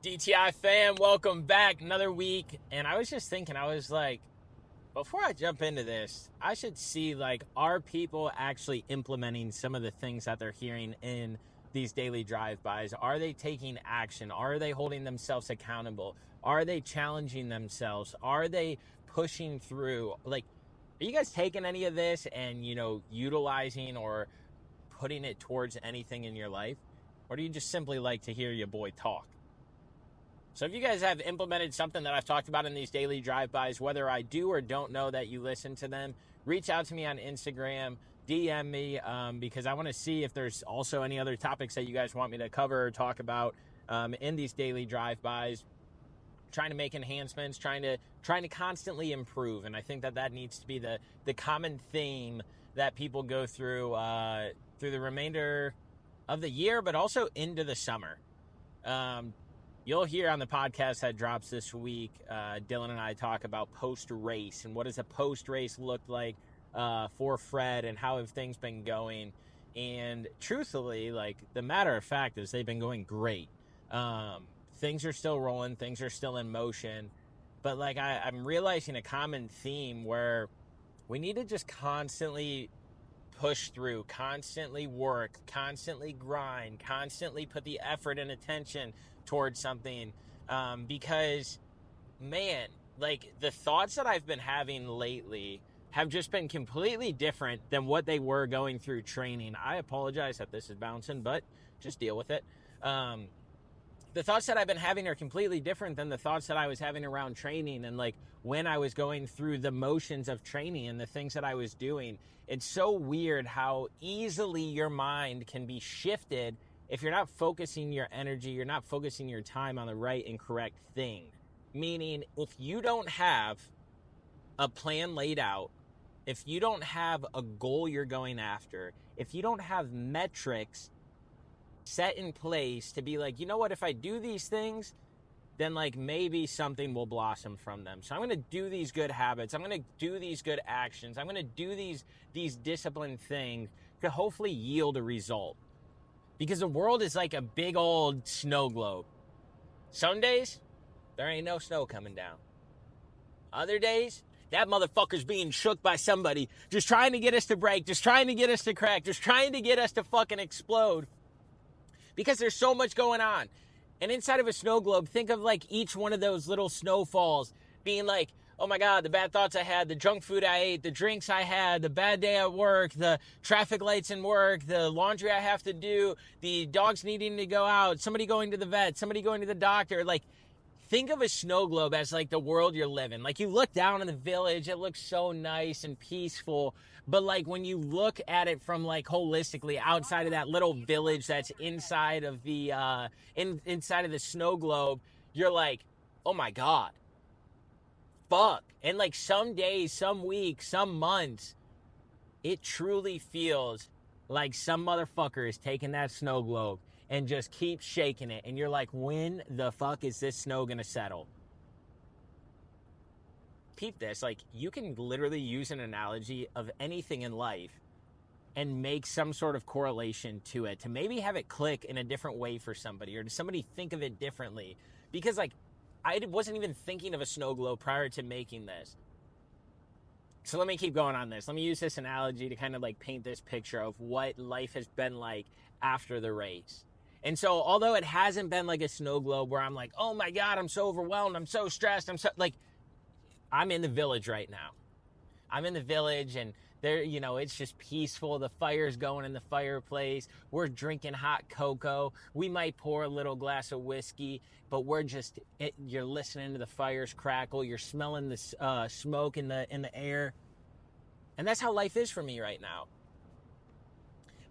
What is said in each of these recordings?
DTI fam, welcome back. Another week. And I was just thinking, I was like, before I jump into this, I should see, like, are people actually implementing some of the things that they're hearing in these daily drive-bys? Are they taking action? Are they holding themselves accountable? Are they challenging themselves? Are they pushing through? Like, are you guys taking any of this and, utilizing or putting it towards anything in your life? Or do you just simply like to hear your boy talk? So if you guys have implemented something that I've talked about in these daily drive-bys, whether I do or don't know that you listen to them, reach out to me on Instagram, DM me, because I want to see if there's also any other topics that you guys want me to cover or talk about in these daily drive-bys. Trying to make enhancements, trying to constantly improve, and I think that needs to be the common theme that people go through the remainder of the year, but also into the summer. You'll hear on the podcast that drops this week, Dylan and I talk about post-race and what does a post-race look like for Fred and how have things been going. And truthfully, like, the matter of fact is they've been going great. Things are still rolling, things are still in motion. But, like, I'm realizing a common theme where we need to just constantly push through, constantly work, constantly grind, constantly put the effort and attention towards something, because, man, like, the thoughts that I've been having lately have just been completely different than what they were going through training. I apologize that this is bouncing, but just deal with it. The thoughts that I've been having are completely different than the thoughts that I was having around training and, like, when I was going through the motions of training and the things that I was doing. It's so weird how easily your mind can be shifted if you're not focusing your energy, you're not focusing your time on the right and correct thing. Meaning, if you don't have a plan laid out, if you don't have a goal you're going after, if you don't have metrics set in place to be like, you know what, if I do these things, then, like, maybe something will blossom from them. So I'm going to do these good habits. I'm going to do these good actions. I'm going to do these disciplined things to hopefully yield a result. Because the world is like a big old snow globe. Some days, there ain't no snow coming down. Other days, that motherfucker's being shook by somebody just trying to get us to break, just trying to get us to crack, just trying to get us to fucking explode. Because there's so much going on. And inside of a snow globe, think of, like, each one of those little snowfalls being like, oh my God, the bad thoughts I had, the junk food I ate, the drinks I had, the bad day at work, the traffic lights in work, the laundry I have to do, the dogs needing to go out, somebody going to the vet, somebody going to the doctor. Like, think of a snow globe as, like, the world you're living. Like, you look down in the village, it looks so nice and peaceful. But, like, when you look at it from, like, holistically outside of that little village that's inside of the inside of the snow globe, you're like, oh my God. Fuck. And, like, some days, some weeks, some months, it truly feels like some motherfucker is taking that snow globe and just keeps shaking it. And you're like, when the fuck is this snow gonna settle? Peep this. Like, you can literally use an analogy of anything in life and make some sort of correlation to it, to maybe have it click in a different way for somebody, or to somebody think of it differently. Because, like, I wasn't even thinking of a snow globe prior to making this. So let me keep going on this. Let me use this analogy to kind of, like, paint this picture of what life has been like after the race. And so, although it hasn't been like a snow globe where I'm like, oh my God, I'm so overwhelmed, I'm so stressed, I'm in the village right now. I'm in the village, and there, it's just peaceful. The fire's going in the fireplace. We're drinking hot cocoa. We might pour a little glass of whiskey, but you're listening to the fires crackle. You're smelling the smoke in the air. And that's how life is for me right now.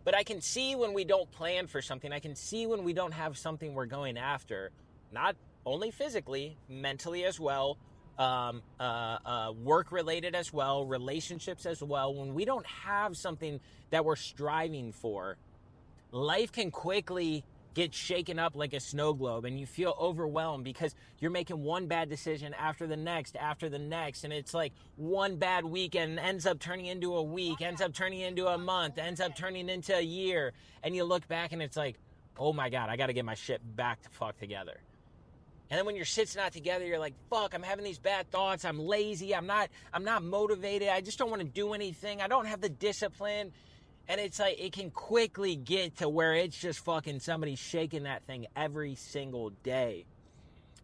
But I can see when we don't plan for something. I can see when we don't have something we're going after, not only physically, mentally as well, work-related as well, relationships as well. When we don't have something that we're striving for, life can quickly get shaken up like a snow globe, and you feel overwhelmed because you're making one bad decision after the next, and it's like one bad weekend ends up turning into a week, ends up turning into a month, ends up turning into a year, and you look back and it's like, oh my God, I got to get my shit back to fuck together. And then when your shit's not together, you're like, fuck, I'm having these bad thoughts. I'm lazy. I'm not motivated. I just don't want to do anything. I don't have the discipline. And it's like, it can quickly get to where it's just fucking somebody shaking that thing every single day.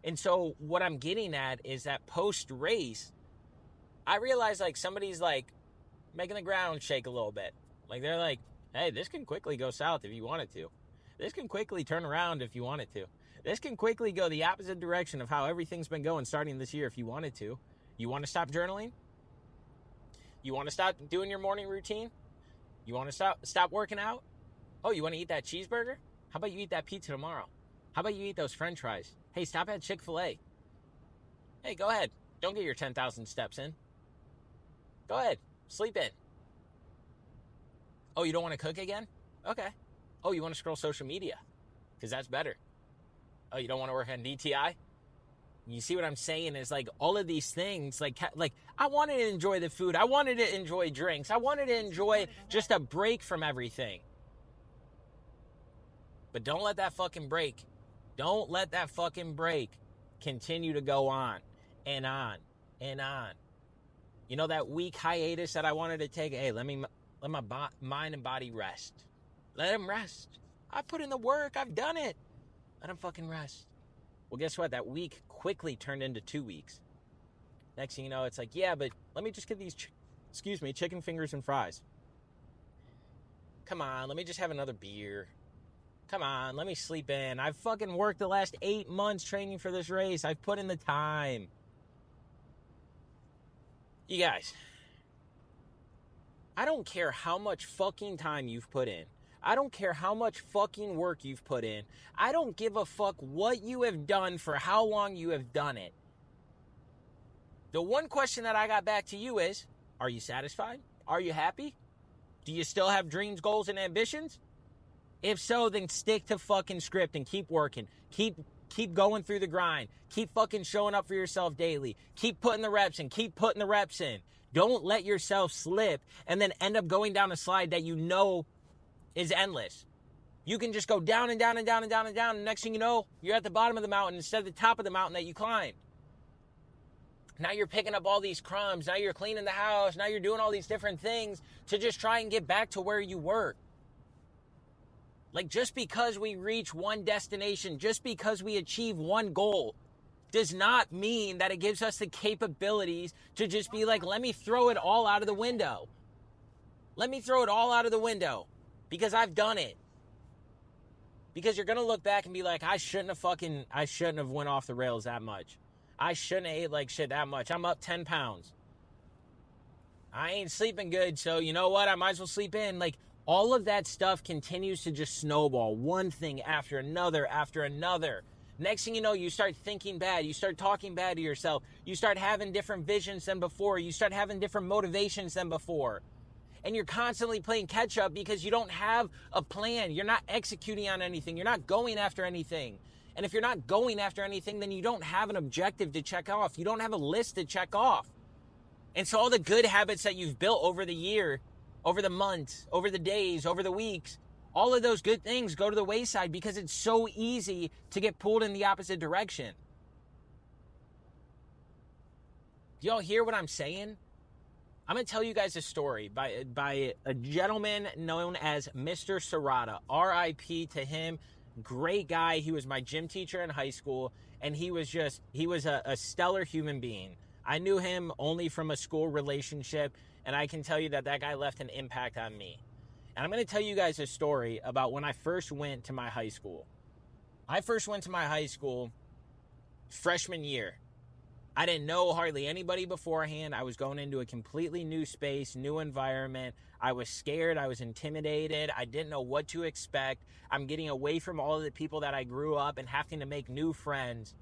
And so what I'm getting at is that post-race, I realize like somebody's like making the ground shake a little bit. Like they're like, hey, this can quickly go south if you want it to. This can quickly turn around if you want it to. This can quickly go the opposite direction of how everything's been going starting this year if you wanted to. You want to stop journaling? You want to stop doing your morning routine? You want to stop working out? Oh, you want to eat that cheeseburger? How about you eat that pizza tomorrow? How about you eat those french fries? Hey, stop at Chick-fil-A. Hey, go ahead. Don't get your 10,000 steps in. Go ahead. Sleep in. Oh, you don't want to cook again? Okay. Oh, you want to scroll social media? Because that's better. Oh, you don't want to work on DTI? You see what I'm saying is like all of these things, like I wanted to enjoy the food. I wanted to enjoy drinks. I wanted to enjoy just a break from everything. But don't let that fucking break. Don't let that fucking break continue to go on and on and on. You know, that week hiatus that I wanted to take? Hey, let my mind and body rest. Let them rest. I put in the work. I've done it. Let them fucking rest. Well, guess what? That week quickly turned into 2 weeks. Next thing you know, it's like, yeah, but let me just get these, chicken fingers and fries. Come on, let me just have another beer. Come on, let me sleep in. I've fucking worked the last 8 months training for this race. I've put in the time. You guys, I don't care how much fucking time you've put in. I don't care how much fucking work you've put in. I don't give a fuck what you have done for how long you have done it. The one question that I got back to you is, are you satisfied? Are you happy? Do you still have dreams, goals, and ambitions? If so, then stick to fucking script and keep working. Keep going through the grind. Keep fucking showing up for yourself daily. Keep putting the reps in. Keep putting the reps in. Don't let yourself slip and then end up going down a slide that you know is endless. You can just go down and down and down and down and down, and next thing you know, you're at the bottom of the mountain instead of the top of the mountain that you climbed. Now you're picking up all these crumbs. Now you're cleaning the house. Now you're doing all these different things to just try and get back to where you were. Like, just because we reach one destination, just because we achieve one goal, does not mean that it gives us the capabilities to just be like, let me throw it all out of the window. Let me throw it all out of the window. Because I've done it. Because you're going to look back and be like, I shouldn't have went off the rails that much. I shouldn't have ate like shit that much. I'm up 10 pounds. I ain't sleeping good, so you know what? I might as well sleep in. Like, all of that stuff continues to just snowball. One thing after another after another. Next thing you know, you start thinking bad. You start talking bad to yourself. You start having different visions than before. You start having different motivations than before. And you're constantly playing catch up because you don't have a plan. You're not executing on anything. You're not going after anything. And if you're not going after anything, then you don't have an objective to check off. You don't have a list to check off. And so all the good habits that you've built over the year, over the months, over the days, over the weeks, all of those good things go to the wayside because it's so easy to get pulled in the opposite direction. Do y'all hear what I'm saying? I'm going to tell you guys a story by a gentleman known as Mr. Serrata. R.I.P. to him. Great guy. He was my gym teacher in high school, and he was a stellar human being. I knew him only from a school relationship, and I can tell you that guy left an impact on me. And I'm going to tell you guys a story about when I first went to my high school. I first went to my high school freshman year. I didn't know hardly anybody beforehand. I was going into a completely new space, new environment. I was scared. I was intimidated. I didn't know what to expect. I'm getting away from all of the people that I grew up and having to make new friends.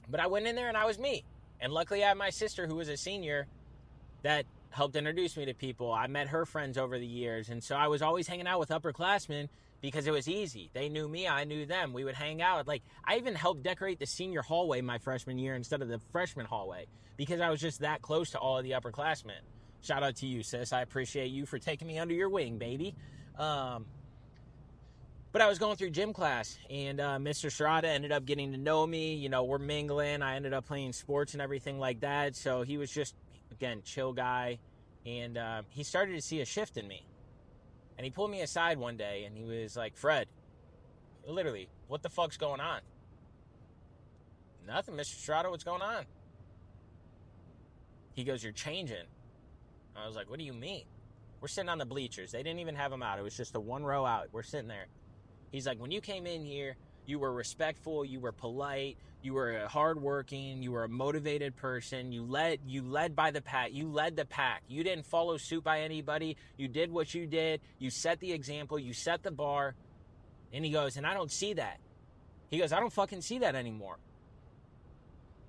But I went in there and I was me. And luckily I had my sister who was a senior that helped introduce me to people. I met her friends over the years. And so I was always hanging out with upperclassmen because it was easy. They knew me, I knew them. We would hang out. Like, I even helped decorate the senior hallway my freshman year instead of the freshman hallway because I was just that close to all of the upperclassmen. Shout out to you, sis. I appreciate you for taking me under your wing, baby. But I was going through gym class, and Mr. Serrata ended up getting to know me. You know, we're mingling. I ended up playing sports and everything like that. So he was just, again, chill guy. And he started to see a shift in me. And he pulled me aside one day, and he was like, Fred, literally, what the fuck's going on? Nothing, Mr. Serrata, what's going on? He goes, you're changing. I was like, what do you mean? We're sitting on the bleachers. They didn't even have them out. It was just a one row out. We're sitting there. He's like, when you came in here, you were respectful, you were polite, you were hardworking, you were a motivated person, you led by the pack, you led the pack. You didn't follow suit by anybody, you did what you did, you set the example, you set the bar. And he goes, and I don't see that. He goes, I don't fucking see that anymore.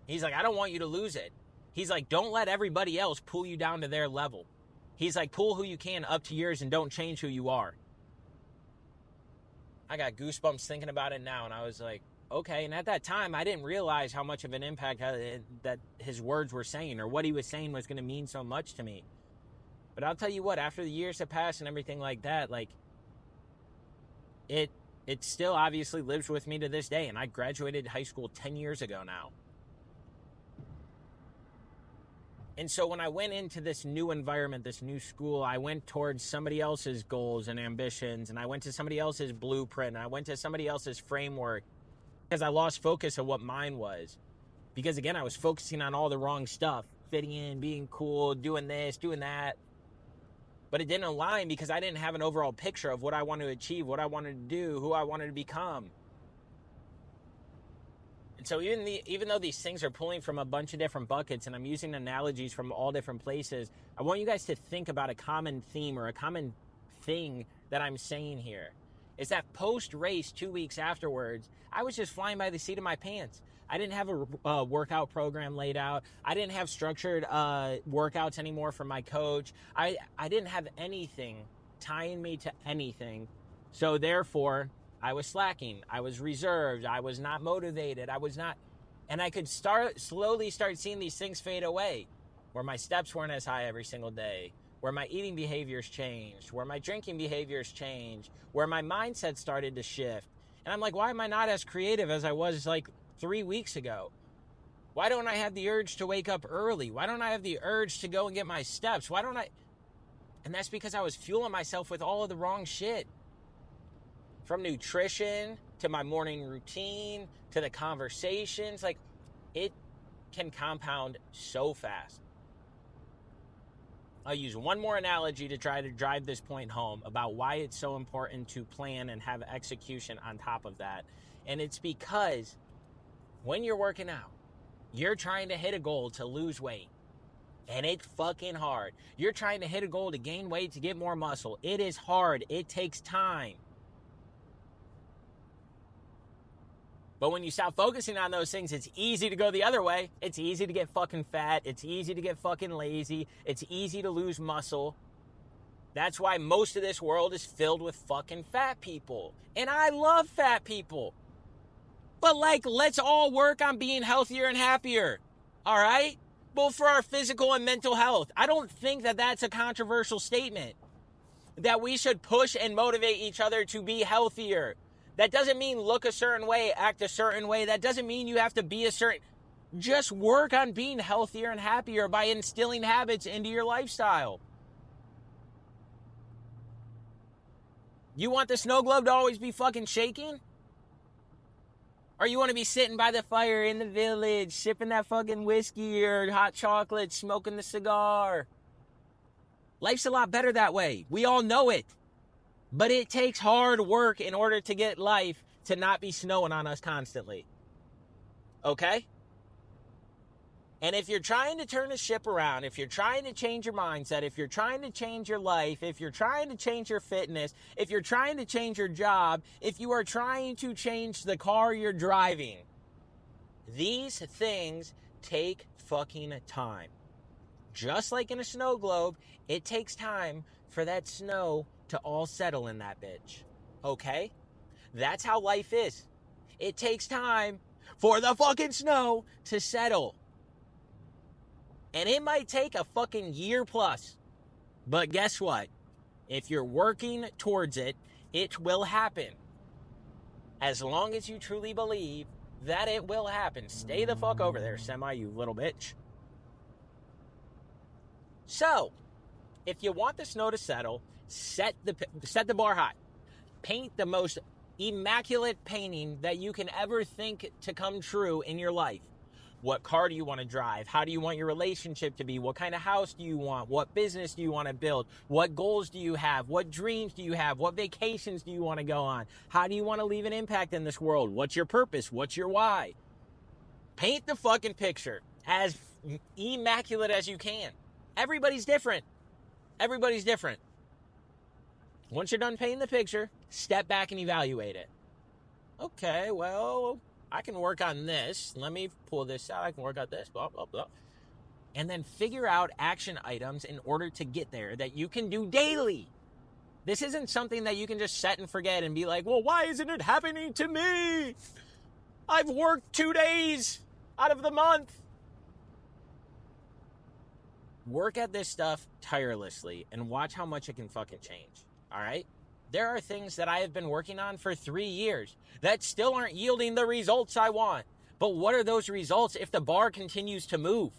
He's like, I don't want you to lose it. He's like, don't let everybody else pull you down to their level. He's like, pull who you can up to yours and don't change who you are. I got goosebumps thinking about it now, and I was like, okay. And at that time, I didn't realize how much of an impact that his words were saying, or what he was saying was going to mean so much to me. But I'll tell you what, after the years have passed and everything like that, like, it still obviously lives with me to this day, and I graduated high school 10 years ago now. And so when I went into this new environment, this new school, I went towards somebody else's goals and ambitions, and I went to somebody else's blueprint, and I went to somebody else's framework because I lost focus of what mine was. Because again, I was focusing on all the wrong stuff, fitting in, being cool, doing this, doing that. But it didn't align because I didn't have an overall picture of what I wanted to achieve, what I wanted to do, who I wanted to become. And so even though these things are pulling from a bunch of different buckets, and I'm using analogies from all different places, I want you guys to think about a common theme or a common thing that I'm saying here. Is that post-race 2 weeks afterwards, I was just flying by the seat of my pants. I didn't have a workout program laid out. I didn't have structured workouts anymore from my coach. I didn't have anything tying me to anything. So therefore, I was slacking. I was reserved. I was not motivated. And I could slowly start seeing these things fade away, where my steps weren't as high every single day, where my eating behaviors changed, where my drinking behaviors changed, where my mindset started to shift. And I'm like, why am I not as creative as I was like 3 weeks ago? Why don't I have the urge to wake up early? Why don't I have the urge to go and get my steps? And that's because I was fueling myself with all of the wrong shit. From nutrition to my morning routine to the conversations, like, it can compound so fast. I'll use one more analogy to try to drive this point home about why it's so important to plan and have execution on top of that. And it's because when you're working out, you're trying to hit a goal to lose weight. And it's fucking hard. You're trying to hit a goal to gain weight, to get more muscle. It is hard. It takes time. But when you stop focusing on those things, it's easy to go the other way. It's easy to get fucking fat. It's easy to get fucking lazy. It's easy to lose muscle. That's why most of this world is filled with fucking fat people. And I love fat people. But like, let's all work on being healthier and happier. All right? Both for our physical and mental health. I don't think that that's a controversial statement. That we should push and motivate each other to be healthier. That doesn't mean look a certain way, act a certain way. That doesn't mean you have to be a certain... Just work on being healthier and happier by instilling habits into your lifestyle. You want the snow globe to always be fucking shaking? Or you want to be sitting by the fire in the village, sipping that fucking whiskey or hot chocolate, smoking the cigar? Life's a lot better that way. We all know it. But it takes hard work in order to get life to not be snowing on us constantly. Okay? And if you're trying to turn the ship around, if you're trying to change your mindset, if you're trying to change your life, if you're trying to change your fitness, if you're trying to change your job, if you are trying to change the car you're driving, these things take fucking time. Just like in a snow globe, it takes time for that snow to all settle in that bitch. Okay? That's how life is. It takes time for the fucking snow to settle. And it might take a fucking year plus. But guess what? If you're working towards it, it will happen. as long as you truly believe that it will happen. Stay the fuck over there, Semi, you little bitch. So, if you want the snow to settle, set the bar high. Paint the most immaculate painting that you can ever think to come true in your life. What car do you want to drive? How do you want your relationship to be? What kind of house do you want? What business do you want to build? What goals do you have? What dreams do you have? What vacations do you want to go on? How do you want to leave an impact in this world? What's your purpose? What's your why? Paint the fucking picture as immaculate as you can. Everybody's different. Everybody's different. Once you're done painting the picture, step back and evaluate it. Okay, well, I can work on this. Let me pull this out. I can work on this, blah, blah, blah. And then figure out action items in order to get there that you can do daily. This isn't something that you can just set and forget and be like, well, why isn't it happening to me? I've worked 2 days out of the month. Work at this stuff tirelessly and watch how much it can fucking change. All right? There are things that I have been working on for 3 years that still aren't yielding the results I want. But what are those results if the bar continues to move?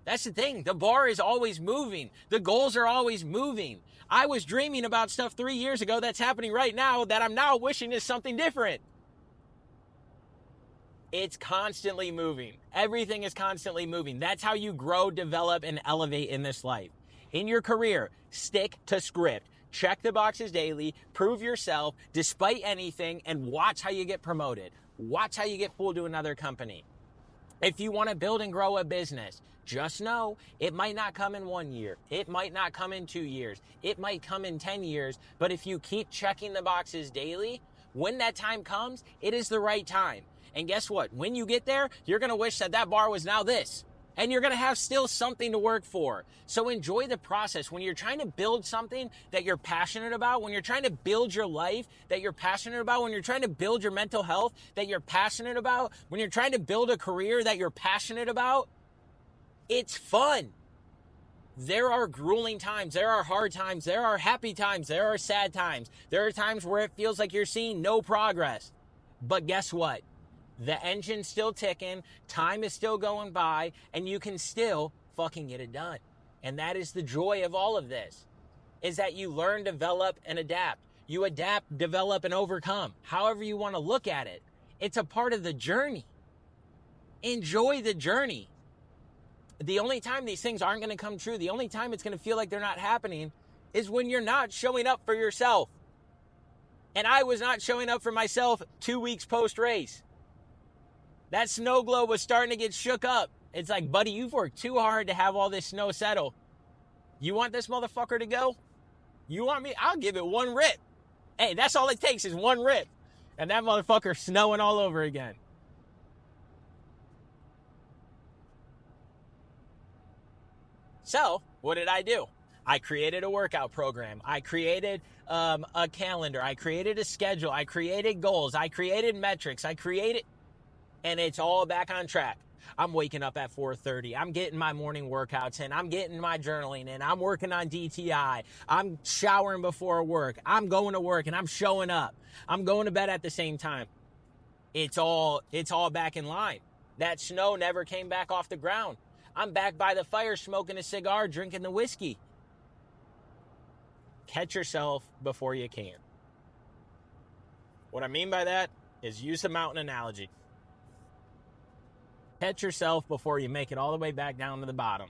That's the thing. The bar is always moving. The goals are always moving. I was dreaming about stuff 3 years ago that's happening right now that I'm now wishing is something different. It's constantly moving. Everything is constantly moving. That's how you grow, develop, and elevate in this life. In your career, stick to script. Check the boxes daily, prove yourself despite anything, and watch how you get promoted. Watch how you get pulled to another company. If you want to build and grow a business, just know it might not come in 1 year. It might not come in 2 years. It might come in 10 years. But if you keep checking the boxes daily, when that time comes, it is the right time. And guess what? When you get there, you're going to wish that that bar was now this. And you're going to have still something to work for. So enjoy the process. When you're trying to build something that you're passionate about, when you're trying to build your life that you're passionate about, when you're trying to build your mental health that you're passionate about, when you're trying to build a career that you're passionate about, it's fun. There are grueling times. There are hard times. There are happy times. There are sad times. There are times where it feels like you're seeing no progress. But guess what? The engine's still ticking, time is still going by, and you can still fucking get it done. And that is the joy of all of this, is that you learn, develop, and adapt. You adapt, develop, and overcome. However you want to look at it. It's a part of the journey. Enjoy the journey. The only time these things aren't going to come true, the only time it's going to feel like they're not happening, is when you're not showing up for yourself. And I was not showing up for myself 2 weeks post-race. That snow globe was starting to get shook up. It's like, buddy, you've worked too hard to have all this snow settle. You want this motherfucker to go? You want me? I'll give it one rip. Hey, that's all it takes is one rip. And that motherfucker's snowing all over again. So, what did I do? I created a workout program. I created a calendar. I created a schedule. I created goals. I created metrics. And it's all back on track. I'm waking up at 4:30. I'm getting my morning workouts in. I'm getting my journaling in. I'm working on DTI. I'm showering before work. I'm going to work and I'm showing up. I'm going to bed at the same time. It's all back in line. That snow never came back off the ground. I'm back by the fire smoking a cigar, drinking the whiskey. Catch yourself before you can. What I mean by that is use the mountain analogy. Catch yourself before you make it all the way back down to the bottom.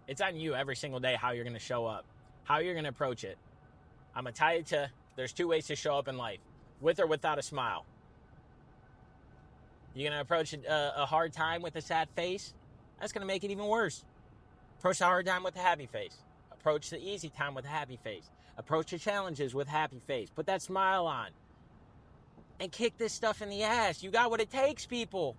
It's on you every single day how you're going to show up, how you're going to approach it. I'm going to tie it to, there's 2 ways to show up in life, with or without a smile. You're going to approach a hard time with a sad face? That's going to make it even worse. Approach the hard time with a happy face. Approach the easy time with a happy face. Approach the challenges with a happy face. Put that smile on. And kick this stuff in the ass. You got what it takes, people.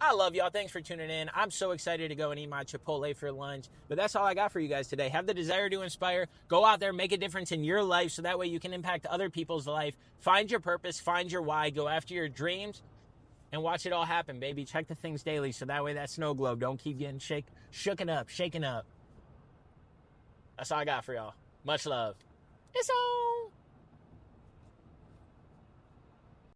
I love y'all. Thanks for tuning in. I'm so excited to go and eat my Chipotle for lunch. But that's all I got for you guys today. Have the desire to inspire. Go out there, make a difference in your life so that way you can impact other people's life. Find your purpose. Find your why. Go after your dreams. and watch it all happen, baby. Check the things daily so that way that snow globe don't keep getting shaken up. That's all I got for y'all. Much love. It's on.